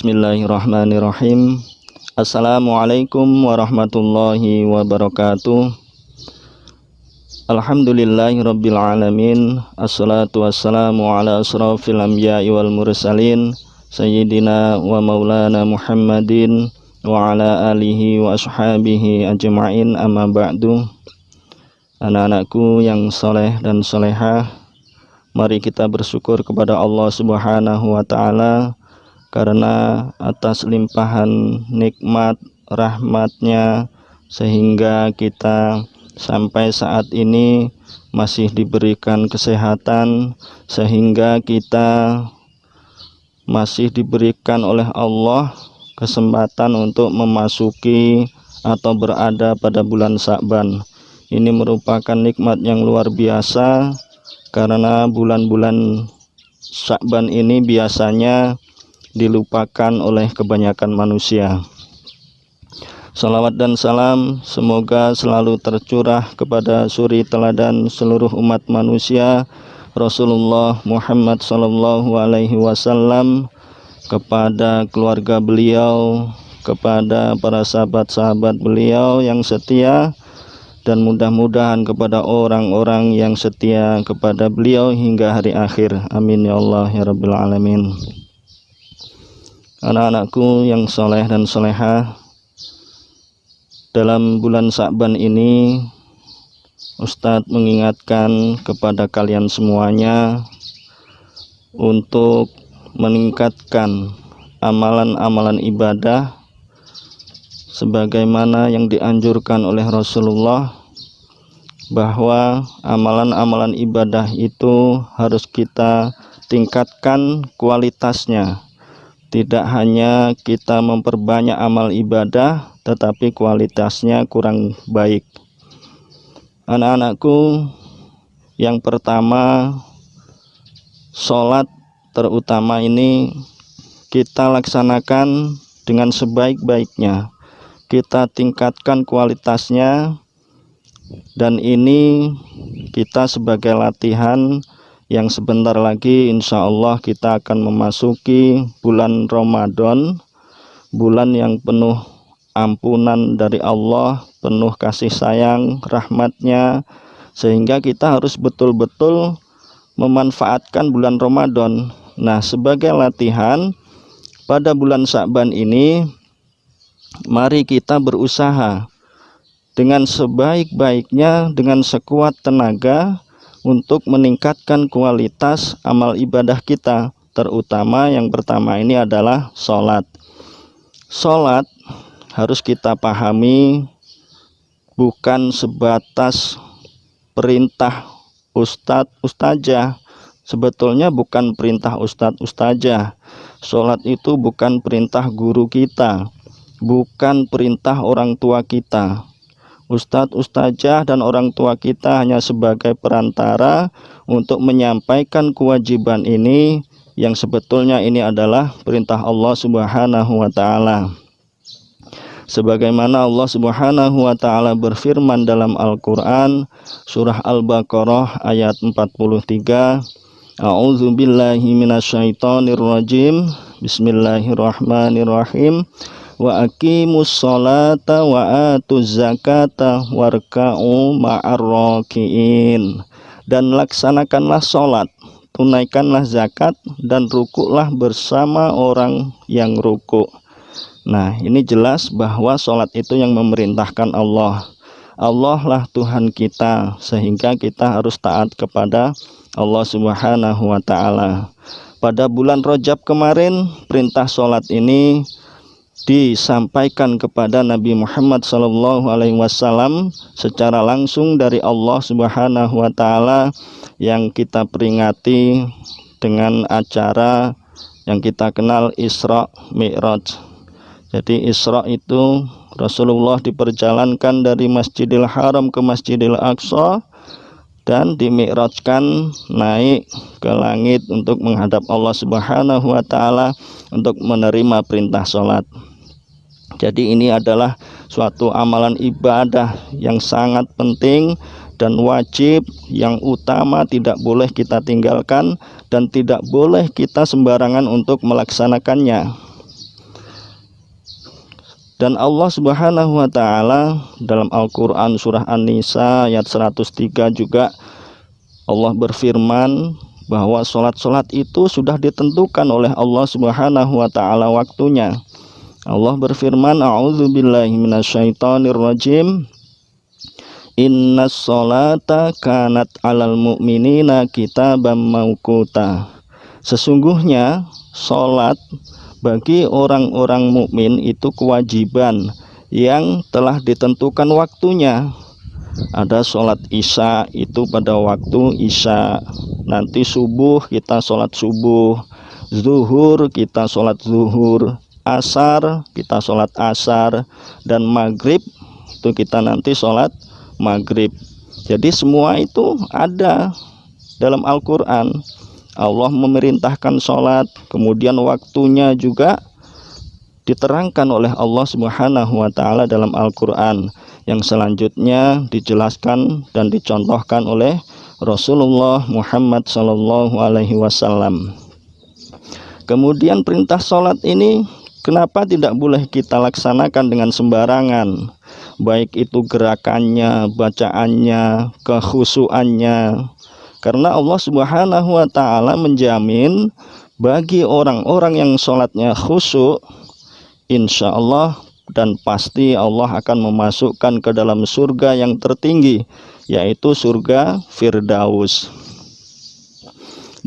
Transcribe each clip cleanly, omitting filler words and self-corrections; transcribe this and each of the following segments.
Bismillahirrahmanirrahim. Assalamualaikum warahmatullahi wabarakatuh. Alhamdulillahirabbil alamin. Assalatu wassalamu ala asrofil anbiya'i wal mursalin Sayyidina wa maulana Muhammadin wa ala alihi wa ashabihi ajma'in, amma ba'du. Anak-anakku yang soleh dan solehah, mari kita bersyukur kepada Allah subhanahu wa ta'ala karena atas limpahan nikmat rahmatnya sehingga kita sampai saat ini masih diberikan kesehatan, sehingga kita masih diberikan oleh Allah kesempatan untuk memasuki atau berada pada bulan Sya'ban. Ini merupakan nikmat yang luar biasa karena bulan-bulan Sya'ban ini biasanya dilupakan oleh kebanyakan manusia. Salawat dan salam semoga selalu tercurah kepada suri teladan seluruh umat manusia, Rasulullah Muhammad sallallahu alaihi wasallam, kepada keluarga beliau, kepada para sahabat-sahabat beliau yang setia, dan mudah-mudahan kepada orang-orang yang setia kepada beliau hingga hari akhir. Amin ya Allah ya Rabbil alamin. Anak-anakku yang soleh dan solehah, dalam bulan Sya'ban ini Ustadz mengingatkan kepada kalian semuanya untuk meningkatkan amalan-amalan ibadah sebagaimana yang dianjurkan oleh Rasulullah, bahwa amalan-amalan ibadah itu harus kita tingkatkan kualitasnya. Tidak hanya kita memperbanyak amal ibadah, tetapi kualitasnya kurang baik. Anak-anakku, yang pertama, sholat terutama ini kita laksanakan dengan sebaik-baiknya. Kita tingkatkan kualitasnya, dan ini kita sebagai latihan yang sebentar lagi insya Allah kita akan memasuki bulan Ramadan, bulan yang penuh ampunan dari Allah, penuh kasih sayang, rahmatnya, sehingga kita harus betul-betul memanfaatkan bulan Ramadan. Nah, sebagai latihan pada bulan Sya'ban ini, mari kita berusaha dengan sebaik-baiknya, dengan sekuat tenaga untuk meningkatkan kualitas amal ibadah kita, terutama yang pertama ini adalah sholat. Sholat harus kita pahami bukan sebatas perintah ustadz ustazah. Sebetulnya bukan perintah ustadz ustazah. Sholat itu bukan perintah guru kita, bukan perintah orang tua kita. Ustadz ustazah dan orang tua kita hanya sebagai perantara untuk menyampaikan kewajiban ini, yang sebetulnya ini adalah perintah Allah subhanahu wa ta'ala. Sebagaimana Allah subhanahu wa ta'ala berfirman dalam Al-Quran, surah Al-Baqarah ayat 43, A'udzu billahi minasyaitonir rajim, Bismillahirrahmanirrahim, wa aqimus sholata wa atuz zakata warka'u ma'ar raki'in. Dan laksanakanlah sholat, tunaikanlah zakat, dan rukuklah bersama orang yang rukuk. Nah, ini jelas bahwa sholat itu yang memerintahkan Allah. Allah lah Tuhan kita, sehingga kita harus taat kepada Allah subhanahu wa ta'ala. Pada bulan Rajab kemarin, perintah sholat ini disampaikan kepada Nabi Muhammad SAW secara langsung dari Allah subhanahu wa ta'ala, yang kita peringati dengan acara yang kita kenal Isra Mi'raj. Jadi Isra itu Rasulullah diperjalankan dari Masjidil Haram ke Masjidil Aqsa dan dimi'rajkan naik ke langit untuk menghadap Allah subhanahu wa ta'ala untuk menerima perintah sholat. Jadi ini adalah suatu amalan ibadah yang sangat penting dan wajib, yang utama tidak boleh kita tinggalkan dan tidak boleh kita sembarangan untuk melaksanakannya. Dan Allah Subhanahu wa taala dalam Al-Qur'an surah An-Nisa ayat 103 juga Allah berfirman bahwa sholat itu sudah ditentukan oleh Allah Subhanahu wa taala waktunya. Allah berfirman, a'udzubillahi minasyaitonirrajim, innas sholata kanat 'alal mu'minina kitaban mauquta. Sesungguhnya sholat bagi orang-orang mukmin itu kewajiban yang telah ditentukan waktunya. Ada sholat isya itu pada waktu isya, nanti subuh kita sholat subuh, zuhur kita sholat zuhur, asar kita sholat asar, dan maghrib itu kita nanti sholat maghrib. Jadi semua itu ada dalam Al-Quran. Allah memerintahkan sholat, kemudian waktunya juga diterangkan oleh Allah Subhanahu wa taala dalam Al-Quran, yang selanjutnya dijelaskan dan dicontohkan oleh Rasulullah Muhammad Sallallahu Alaihi Wasallam. Kemudian perintah sholat ini kenapa tidak boleh kita laksanakan dengan sembarangan, baik itu gerakannya, bacaannya, kekhusyuannya. Karena Allah Subhanahu wa taala menjamin bagi orang-orang yang sholatnya khusyuk, insya Allah dan pasti Allah akan memasukkan ke dalam surga yang tertinggi, yaitu surga Firdaus.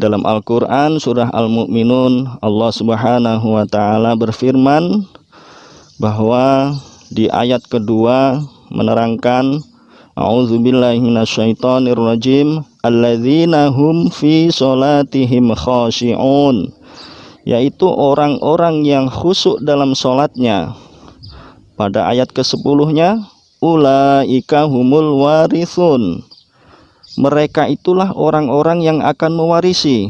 Dalam Al-Quran surah Al-Mu'minun, Allah Subhanahu wa ta'ala berfirman bahwa di ayat kedua menerangkan, a'udzubillahi minasyaitonirrajim, alladzina hum fi sholatihim khashi'un, yaitu orang-orang yang khusyuk dalam sholatnya. Pada ayat ke-10-nya, ulaika humul warithun, mereka itulah orang-orang yang akan mewarisi.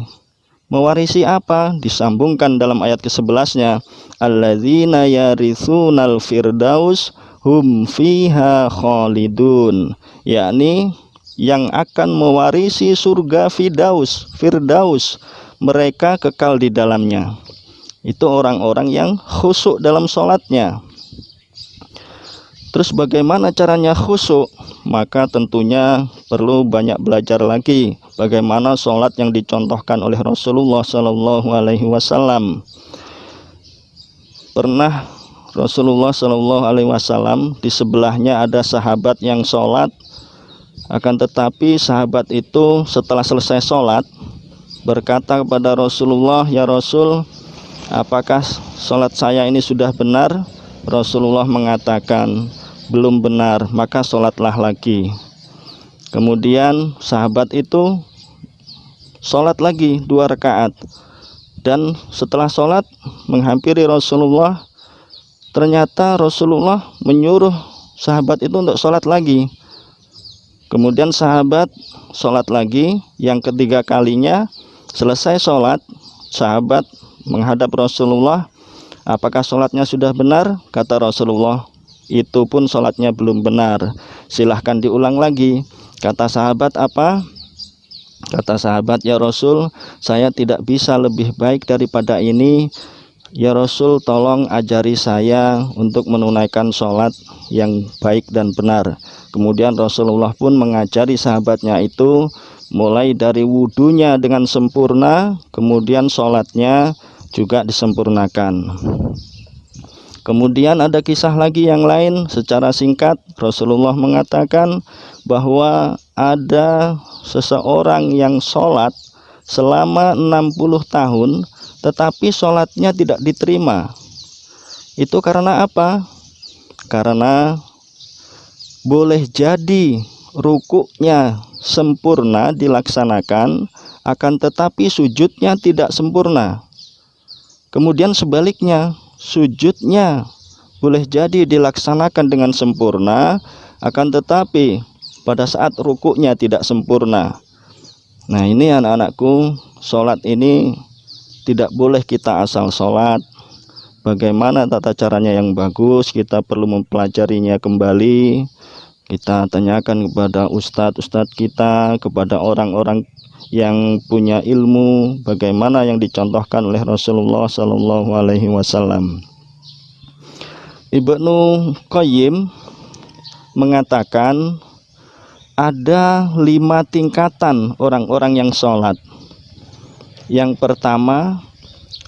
Mewarisi apa? Disambungkan dalam ayat ke-11-nya, alladzina yarithunal firdaus hum fiha khalidun, yakni yang akan mewarisi surga Firdaus, mereka kekal di dalamnya. Itu orang-orang yang khusyuk dalam sholatnya. Terus bagaimana caranya khusyuk? Maka tentunya perlu banyak belajar lagi bagaimana sholat yang dicontohkan oleh Rasulullah Sallallahu Alaihi Wasallam. Pernah Rasulullah Sallallahu Alaihi Wasallam di sebelahnya ada sahabat yang sholat, akan tetapi sahabat itu setelah selesai sholat berkata kepada Rasulullah, ya Rasul, apakah sholat saya ini sudah benar? Rasulullah mengatakan, belum benar, maka sholatlah lagi. Kemudian sahabat itu sholat lagi 2 rakaat, dan setelah sholat menghampiri Rasulullah, ternyata Rasulullah menyuruh sahabat itu untuk sholat lagi. Kemudian sahabat sholat lagi, yang ketiga kalinya. Selesai sholat, sahabat menghadap Rasulullah, apakah sholatnya sudah benar? Kata Rasulullah, itu pun sholatnya belum benar, silahkan diulang lagi. Kata sahabat apa? Kata sahabat, ya Rasul, saya tidak bisa lebih baik daripada ini. Ya Rasul, tolong ajari saya untuk menunaikan sholat yang baik dan benar. Kemudian Rasulullah pun mengajari sahabatnya itu, mulai dari wudunya dengan sempurna, kemudian sholatnya juga disempurnakan. Kemudian ada kisah lagi yang lain. Secara singkat Rasulullah mengatakan bahwa ada seseorang yang sholat selama 60 tahun tetapi sholatnya tidak diterima. Itu karena apa? Karena boleh jadi rukuknya sempurna dilaksanakan, akan tetapi sujudnya tidak sempurna. Kemudian sebaliknya, sujudnya boleh jadi dilaksanakan dengan sempurna, akan tetapi pada saat rukuknya tidak sempurna. Nah ini anak-anakku, sholat ini tidak boleh kita asal sholat. Bagaimana tata caranya yang bagus, kita perlu mempelajarinya kembali. Kita tanyakan kepada ustadz-ustadz kita, kepada orang-orang yang punya ilmu, bagaimana yang dicontohkan oleh Rasulullah Sallallahu Alaihi Wasallam. Ibnu Qayyim mengatakan ada 5 tingkatan orang-orang yang sholat. Yang pertama,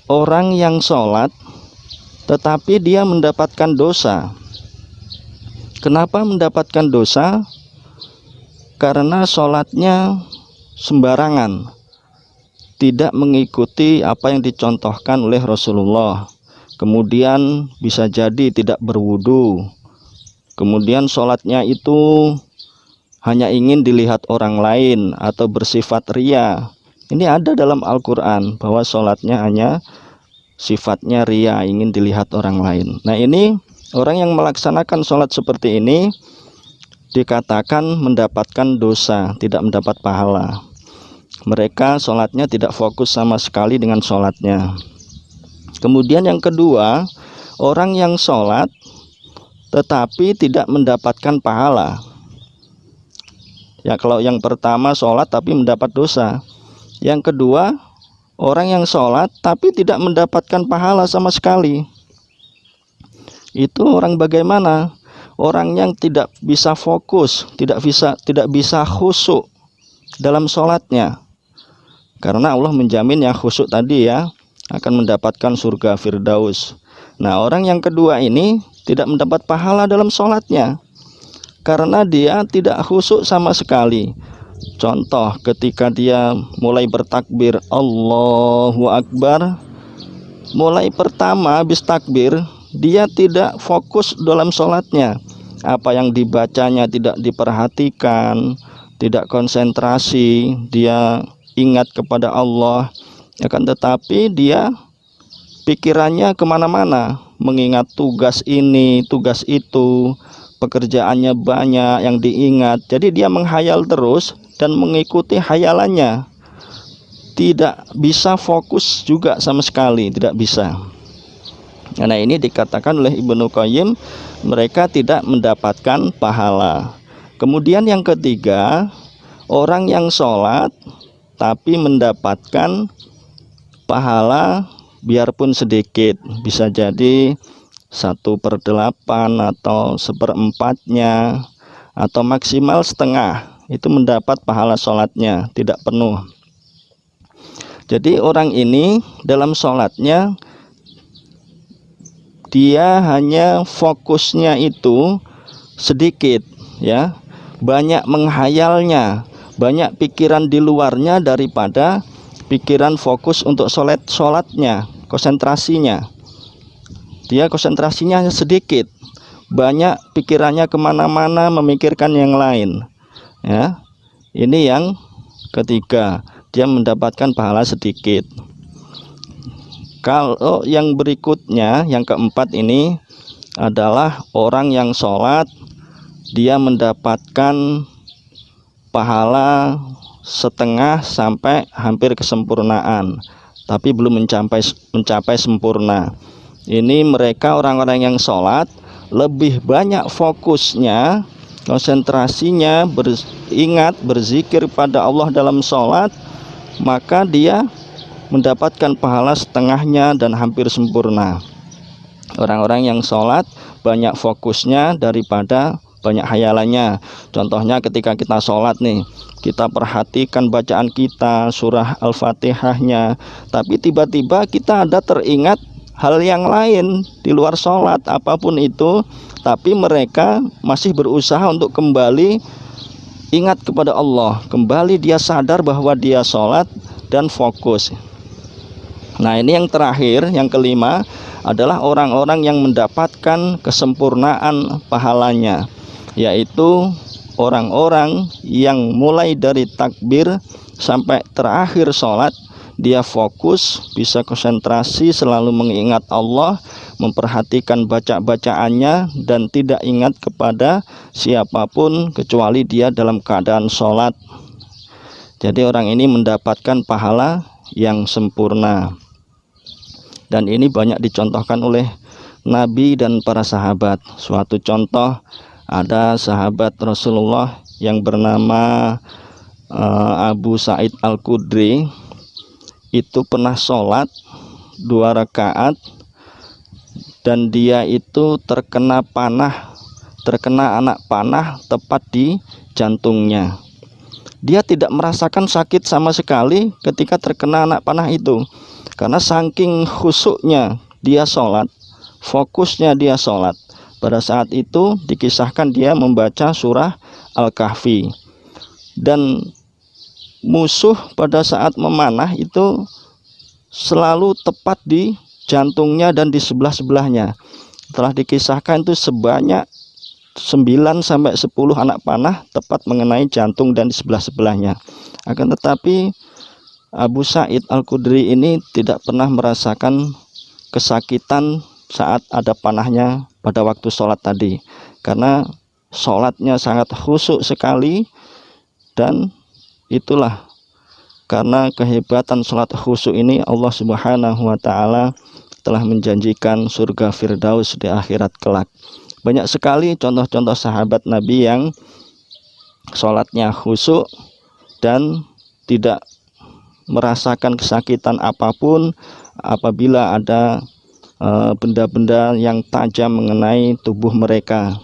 orang yang sholat tetapi dia mendapatkan dosa. Kenapa mendapatkan dosa? Karena sholatnya sembarangan, tidak mengikuti apa yang dicontohkan oleh Rasulullah. Kemudian bisa jadi tidak berwudu. Kemudian sholatnya itu hanya ingin dilihat orang lain atau bersifat ria. Ini ada dalam Al-Quran bahwa sholatnya hanya sifatnya ria, ingin dilihat orang lain. Nah, ini orang yang melaksanakan sholat seperti ini dikatakan mendapatkan dosa, tidak mendapat pahala. Mereka sholatnya tidak fokus sama sekali dengan sholatnya. Kemudian yang kedua, orang yang sholat tetapi tidak mendapatkan pahala. Ya, kalau yang pertama sholat tapi mendapat dosa. Yang kedua, orang yang sholat tapi tidak mendapatkan pahala sama sekali. Itu orang bagaimana? Orang yang tidak bisa fokus, tidak bisa khusyuk dalam sholatnya. Karena Allah menjamin yang khusyuk tadi ya akan mendapatkan surga Firdaus. Nah, orang yang kedua ini tidak mendapat pahala dalam sholatnya karena dia tidak khusyuk sama sekali. Contoh, ketika dia mulai bertakbir Allahu Akbar, mulai pertama habis takbir dia tidak fokus dalam sholatnya. Apa yang dibacanya tidak diperhatikan, tidak konsentrasi, dia ingat kepada Allah. Akan tetapi dia pikirannya kemana-mana, mengingat tugas ini, tugas itu, pekerjaannya banyak yang diingat. Jadi dia menghayal terus dan mengikuti hayalannya, tidak bisa fokus juga sama sekali, tidak bisa. Nah, ini dikatakan oleh Ibnu Qayyim, mereka tidak mendapatkan pahala. Kemudian yang ketiga, orang yang sholat tapi mendapatkan pahala biarpun sedikit, bisa jadi 1/8 atau 1/4-nya atau maksimal setengah, itu mendapat pahala sholatnya, tidak penuh. Jadi orang ini dalam sholatnya dia hanya fokusnya itu sedikit ya, banyak menghayalnya, banyak pikiran di luarnya daripada pikiran fokus untuk sholatnya, konsentrasinya. Dia konsentrasinya sedikit, banyak pikirannya kemana-mana, memikirkan yang lain ya. Ini yang ketiga, dia mendapatkan pahala sedikit. Kalau yang berikutnya, yang keempat ini adalah orang yang sholat, dia mendapatkan pahala setengah sampai hampir kesempurnaan, tapi belum mencapai sempurna. Ini mereka orang-orang yang sholat lebih banyak fokusnya, konsentrasinya, beringat, berzikir pada Allah dalam sholat, maka dia mendapatkan pahala setengahnya dan hampir sempurna. Orang-orang yang sholat banyak fokusnya daripada banyak hayalannya. Contohnya ketika kita sholat nih, kita perhatikan bacaan kita, surah Al-Fatihahnya, tapi tiba-tiba kita ada teringat hal yang lain di luar sholat, apapun itu, tapi mereka masih berusaha untuk kembali ingat kepada Allah, kembali dia sadar bahwa dia sholat dan fokus. Nah, ini yang terakhir, yang kelima adalah orang-orang yang mendapatkan kesempurnaan pahalanya, yaitu orang-orang yang mulai dari takbir sampai terakhir sholat dia fokus, bisa konsentrasi, selalu mengingat Allah, memperhatikan bacaannya, dan tidak ingat kepada siapapun kecuali dia dalam keadaan sholat. Jadi orang ini mendapatkan pahala yang sempurna. Dan ini banyak dicontohkan oleh Nabi dan para sahabat. Suatu contoh, ada sahabat Rasulullah yang bernama Abu Sa'id Al-Khudri. Itu pernah sholat 2 rakaat dan dia itu terkena anak panah tepat di jantungnya. Dia tidak merasakan sakit sama sekali ketika terkena anak panah itu, karena saking khusyuknya dia sholat, fokusnya dia sholat. Pada saat itu dikisahkan dia membaca surah Al-Kahfi. Dan musuh pada saat memanah itu selalu tepat di jantungnya dan di sebelah-sebelahnya. Telah dikisahkan itu sebanyak 9 sampai 10 anak panah tepat mengenai jantung dan di sebelah-sebelahnya. Akan tetapi Abu Sa'id Al-Khudri ini tidak pernah merasakan kesakitan saat ada panahnya pada waktu sholat tadi, karena sholatnya sangat khusyuk sekali. Dan itulah karena kehebatan sholat khusyuk ini, Allah Subhanahu wa Ta'ala telah menjanjikan surga Firdaus di akhirat kelak. Banyak sekali contoh-contoh sahabat Nabi yang sholatnya khusyuk dan tidak merasakan kesakitan apapun apabila ada benda-benda yang tajam mengenai tubuh mereka.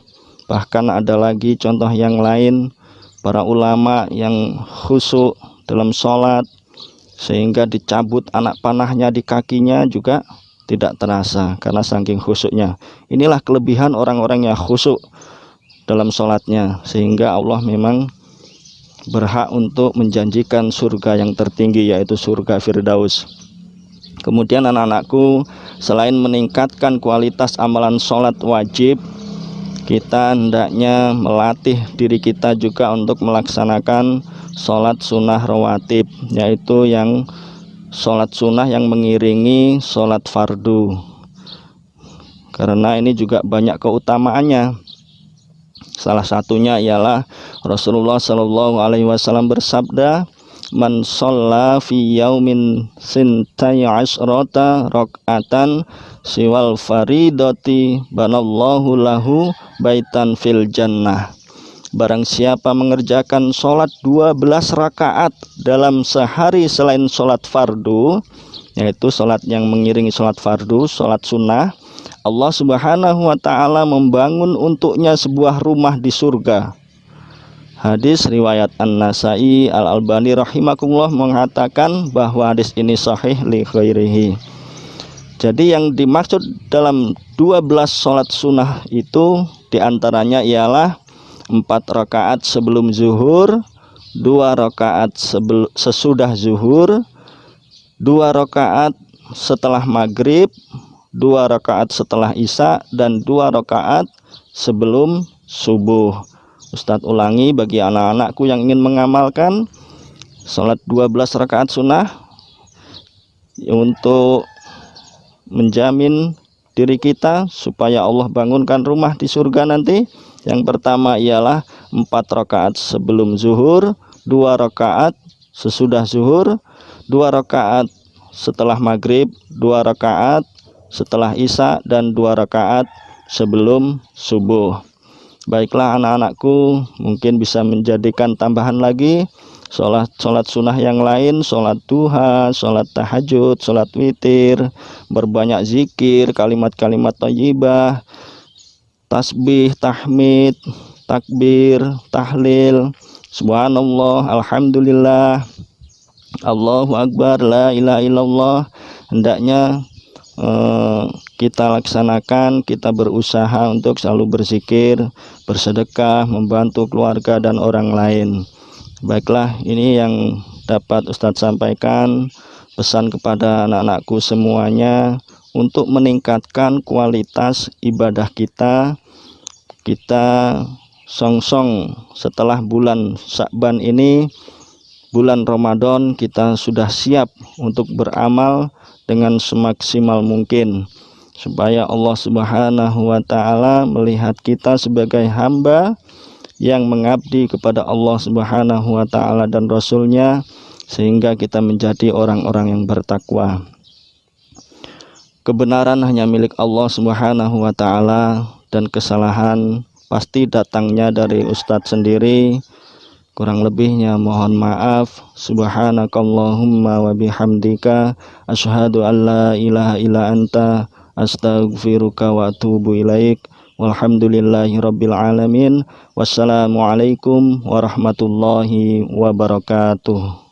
Bahkan ada lagi contoh yang lain, para ulama yang khusyuk dalam sholat sehingga dicabut anak panahnya di kakinya juga tidak terasa karena saking khusyuknya. Inilah kelebihan orang-orang yang khusyuk dalam sholatnya, sehingga Allah memang berhak untuk menjanjikan surga yang tertinggi, yaitu surga Firdaus. Kemudian anak-anakku, selain meningkatkan kualitas amalan sholat wajib, kita hendaknya melatih diri kita juga untuk melaksanakan sholat sunnah rawatib, yaitu yang sholat sunnah yang mengiringi sholat fardu, karena ini juga banyak keutamaannya. Salah satunya ialah Rasulullah Shallallahu Alaihi Wasallam bersabda, man sholla fi yaumin sintai asrota rok'atan siwal faridoti banallahu lahu baitan fil jannah. Barang siapa mengerjakan sholat 12 rakaat dalam sehari selain sholat fardu, yaitu sholat yang mengiringi sholat fardu, sholat sunnah, Allah Subhanahu wa Ta'ala membangun untuknya sebuah rumah di surga. Hadis riwayat An-Nasai. Al-Albani rahimakumullah mengatakan bahwa hadis ini sahih li khairihi. Jadi yang dimaksud dalam 12 sholat sunnah itu diantaranya ialah 4 rakaat sebelum zuhur, 2 rakaat sesudah zuhur, 2 rakaat setelah maghrib, 2 rakaat setelah isya, dan 2 rakaat sebelum subuh. Ustadz ulangi bagi anak-anakku yang ingin mengamalkan sholat 12 rakaat sunnah untuk menjamin diri kita supaya Allah bangunkan rumah di surga nanti. Yang pertama ialah 4 rakaat sebelum zuhur, 2 rakaat sesudah zuhur, 2 rakaat setelah maghrib, 2 rakaat setelah isya, dan 2 rakaat sebelum subuh. Baiklah anak-anakku, mungkin bisa menjadikan tambahan lagi sholat sunnah yang lain, sholat duha, sholat tahajud, sholat witir, berbanyak zikir, kalimat-kalimat thayyibah, tasbih, tahmid, takbir, tahlil, subhanallah, alhamdulillah, Allahu akbar, la ilaha illallah. Hendaknya kita laksanakan, kita berusaha untuk selalu berzikir, bersedekah, membantu keluarga dan orang lain. Baiklah, ini yang dapat Ustadz sampaikan, pesan kepada anak-anakku semuanya untuk meningkatkan kualitas ibadah kita. Kita songsong setelah bulan Sya'ban ini, bulan Ramadan, kita sudah siap untuk beramal dengan semaksimal mungkin, supaya Allah Subhanahu wa Ta'ala melihat kita sebagai hamba yang mengabdi kepada Allah Subhanahu wa Ta'ala dan Rasulnya, sehingga kita menjadi orang-orang yang bertakwa. Kebenaran hanya milik Allah Subhanahu wa Ta'ala, dan kesalahan pasti datangnya dari Ustadz sendiri. Kurang lebihnya mohon maaf. Subhanakallahumma wa bihamdika asyhadu an la ilaha illa anta Astaghfiruka wa atubu ilaik. Walhamdulillahi rabbil alamin. Wassalamualaikum warahmatullahi wabarakatuh.